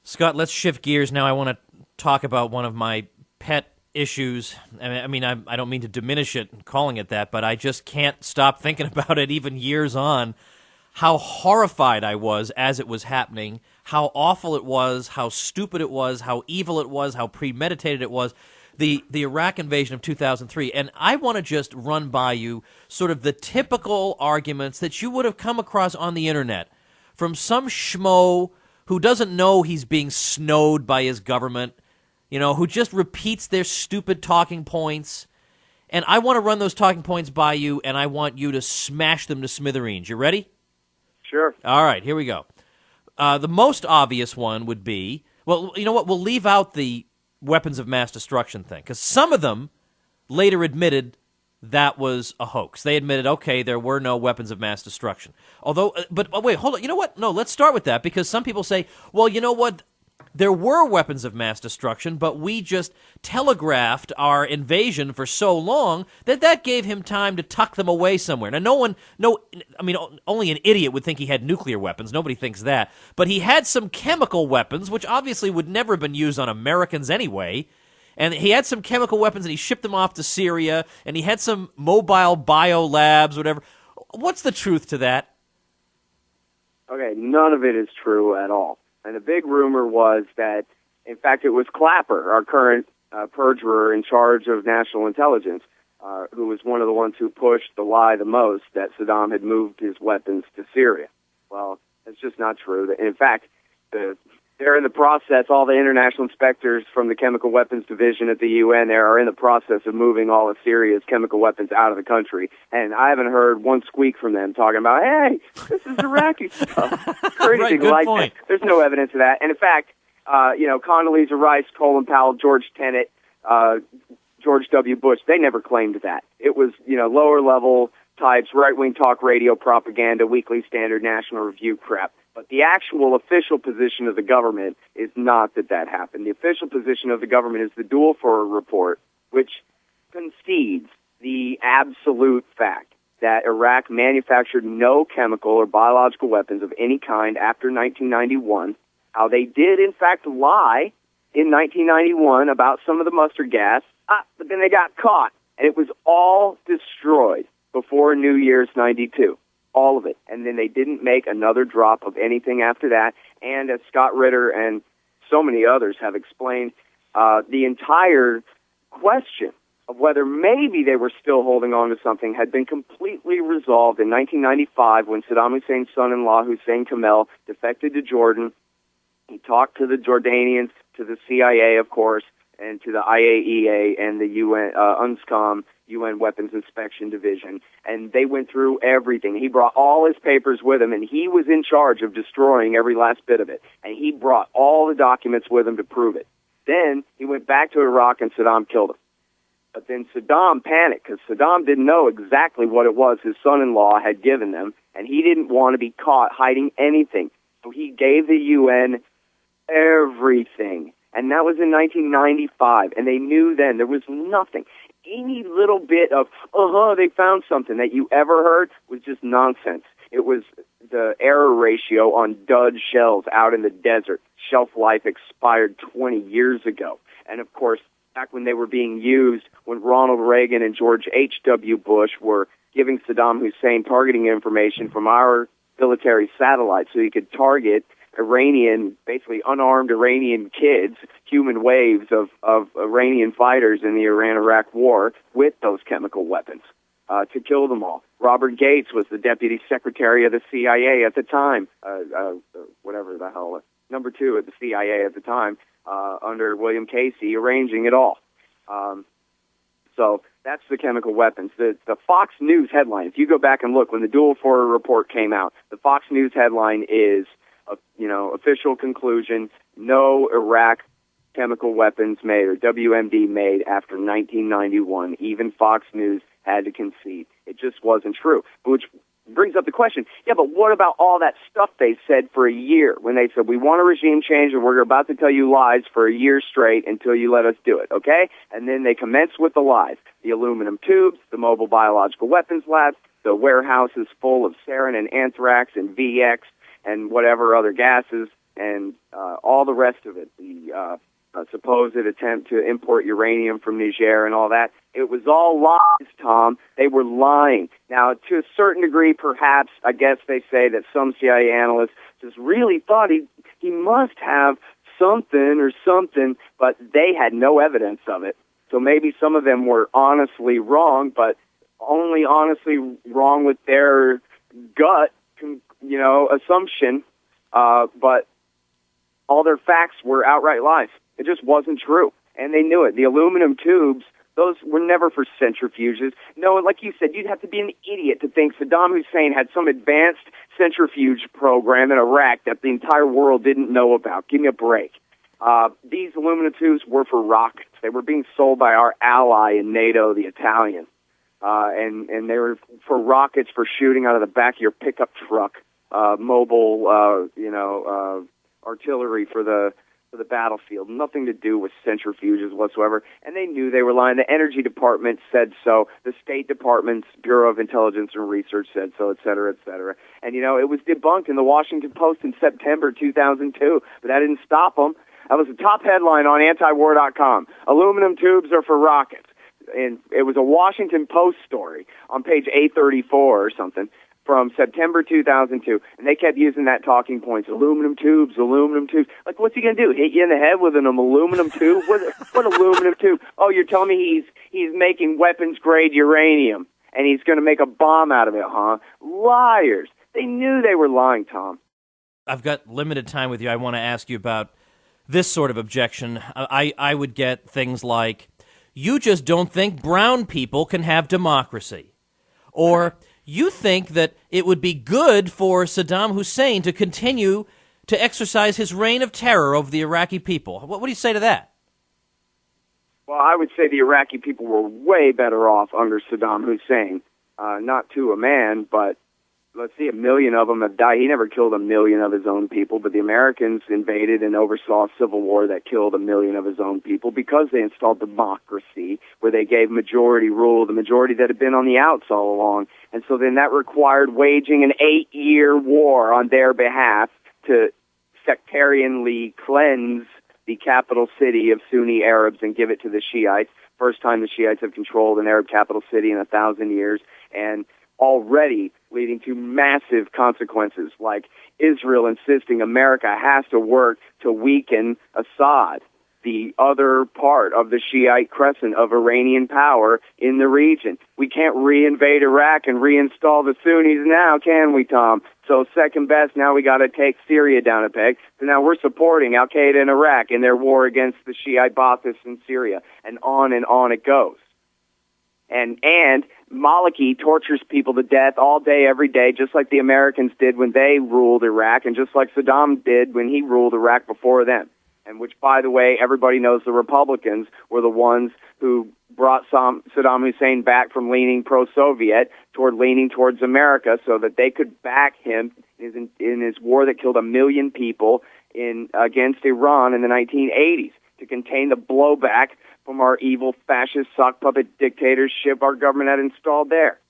Scott, let's shift gears now. I want to talk about one of my pet issues. I don't mean to diminish it, calling it that, but I just can't stop thinking about it even years on. How horrified I was as it was happening, how awful it was, how stupid it was, how evil it was, how premeditated it was. The Iraq invasion of 2003. And I want to just run by you sort of the typical arguments that you would have come across on the internet from some schmo who doesn't know he's being snowed by his government, who just repeats their stupid talking points. And I want to run those talking points by you, and I want you to smash them to smithereens. You ready? Sure. All right, here we go. The most obvious one would be, well, you know what? We'll leave out the weapons of mass destruction thing, because some of them later admitted that was a hoax. They admitted, okay, there were no weapons of mass destruction. But wait, hold on. You know what? No, let's start with that, because some people say, well, you know what? There were weapons of mass destruction, but we just telegraphed our invasion for so long that gave him time to tuck them away somewhere. Now, only an idiot would think he had nuclear weapons. Nobody thinks that. But he had some chemical weapons, which obviously would never have been used on Americans anyway. And he had some chemical weapons, and he shipped them off to Syria, and he had some mobile bio labs, whatever. What's the truth to that? Okay, none of it is true at all. And the big rumor was that, in fact, it was Clapper, our current perjurer in charge of national intelligence, who was one of the ones who pushed the lie the most, that Saddam had moved his weapons to Syria. Well, that's just not true. In fact, they're in the process, all the international inspectors from the Chemical Weapons Division at the UN there are in the process of moving all of Syria's chemical weapons out of the country. And I haven't heard one squeak from them talking about, hey, this is Iraqi stuff. Or anything good like point. that. There's no evidence of that. And in fact, Condoleezza Rice, Colin Powell, George Tenet, George W. Bush, they never claimed that. It was, lower level types, right-wing talk radio propaganda, Weekly Standard, National Review crap. But the actual official position of the government is not that happened. The official position of the government is the Dual Furr report, which concedes the absolute fact that Iraq manufactured no chemical or biological weapons of any kind after 1991. How they did, in fact, lie in 1991 about some of the mustard gas, but then they got caught, and it was all destroyed before New Year's 92. All of it. And then they didn't make another drop of anything after that. And as Scott Ritter and so many others have explained, the entire question of whether maybe they were still holding on to something had been completely resolved in 1995 when Saddam Hussein's son-in-law, Hussein Kamel, defected to Jordan. He talked to the Jordanians, to the CIA, of course, and to the IAEA and the UN, UNSCOM, UN Weapons Inspection Division, and they went through everything. He brought all his papers with him, and he was in charge of destroying every last bit of it, and he brought all the documents with him to prove it. Then he went back to Iraq, and Saddam killed him. But then Saddam panicked, because Saddam didn't know exactly what it was his son-in-law had given them, and he didn't want to be caught hiding anything. So he gave the UN everything. And that was in 1995, and they knew then there was nothing. Any little bit of, they found something that you ever heard was just nonsense. It was the error ratio on dud shells out in the desert. Shelf life expired 20 years ago. And, of course, back when they were being used, when Ronald Reagan and George H.W. Bush were giving Saddam Hussein targeting information from our military satellites so he could target Iranian, basically unarmed Iranian kids, human waves of Iranian fighters in the Iran-Iraq war with those chemical weapons to kill them all. Robert Gates was the deputy secretary of the CIA at the time, whatever the hell, number 2 at the CIA at the time, under William Casey, arranging it all. So that's the chemical weapons. The Fox News headline, if you go back and look, when the Dual Furr report came out, the Fox News headline is, official conclusion, no Iraq chemical weapons made, or WMD made, after 1991. Even Fox News had to concede. It just wasn't true. Which brings up the question, but what about all that stuff they said for a year when they said, we want a regime change and we're about to tell you lies for a year straight until you let us do it, okay? And then they commenced with the lies. The aluminum tubes, the mobile biological weapons labs, the warehouses full of sarin and anthrax and VX, and whatever other gases and all the rest of it, the supposed attempt to import uranium from Niger and all that. It was all lies, Tom. They were lying. Now, to a certain degree, perhaps, I guess they say that some CIA analysts just really thought he must have something, but they had no evidence of it. So maybe some of them were honestly wrong, but only honestly wrong with their gut, assumption, but all their facts were outright lies. It just wasn't true, and they knew it. The aluminum tubes, those were never for centrifuges. No, like you said, you'd have to be an idiot to think Saddam Hussein had some advanced centrifuge program in Iraq that the entire world didn't know about. Give me a break. These aluminum tubes were for rockets. They were being sold by our ally in NATO, the Italians, and they were for rockets for shooting out of the back of your pickup truck, mobile, artillery for the battlefield. Nothing to do with centrifuges whatsoever. And they knew they were lying. The Energy Department said so. The State Department's Bureau of Intelligence and Research said so, et cetera, et cetera. And, it was debunked in the Washington Post in September 2002. But that didn't stop them. That was the top headline on antiwar.com. Aluminum tubes are for rockets. And it was a Washington Post story on page 834 or something from September 2002, and they kept using that talking points, aluminum tubes. Like, what's he going to do, hit you in the head with an aluminum tube? What aluminum tube? Oh, you're telling me he's making weapons-grade uranium, and he's going to make a bomb out of it, huh? Liars. They knew they were lying, Tom. I've got limited time with you. I want to ask you about this sort of objection. I would get things like, you just don't think brown people can have democracy. Or, you think that it would be good for Saddam Hussein to continue to exercise his reign of terror over the Iraqi people. What do you say to that? Well, I would say the Iraqi people were way better off under Saddam Hussein. Not to a man, but let's see, 1 million of them have died. He never killed 1 million of his own people, but the Americans invaded and oversaw a civil war that killed 1 million of his own people because they installed democracy, where they gave majority rule, the majority that had been on the outs all along. And so then that required waging an 8-year war on their behalf to sectarianly cleanse the capital city of Sunni Arabs and give it to the Shiites. First time the Shiites have controlled an Arab capital city in 1,000 years, and already leading to massive consequences, like Israel insisting America has to work to weaken Assad, the other part of the Shiite crescent of Iranian power in the region. We can't reinvade Iraq and reinstall the Sunnis now, can we, Tom? So second best, now we got to take Syria down a peg. So now we're supporting Al-Qaeda in Iraq in their war against the Shiite Baathists in Syria, and on it goes. And Maliki tortures people to death all day, every day, just like the Americans did when they ruled Iraq, and just like Saddam did when he ruled Iraq before them. And which, by the way, everybody knows the Republicans were the ones who brought Saddam Hussein back from leaning pro-Soviet toward leaning towards America so that they could back him in his war that killed 1 million people against Iran in the 1980s to contain the blowback from our evil fascist sock puppet dictatorship our government had installed there.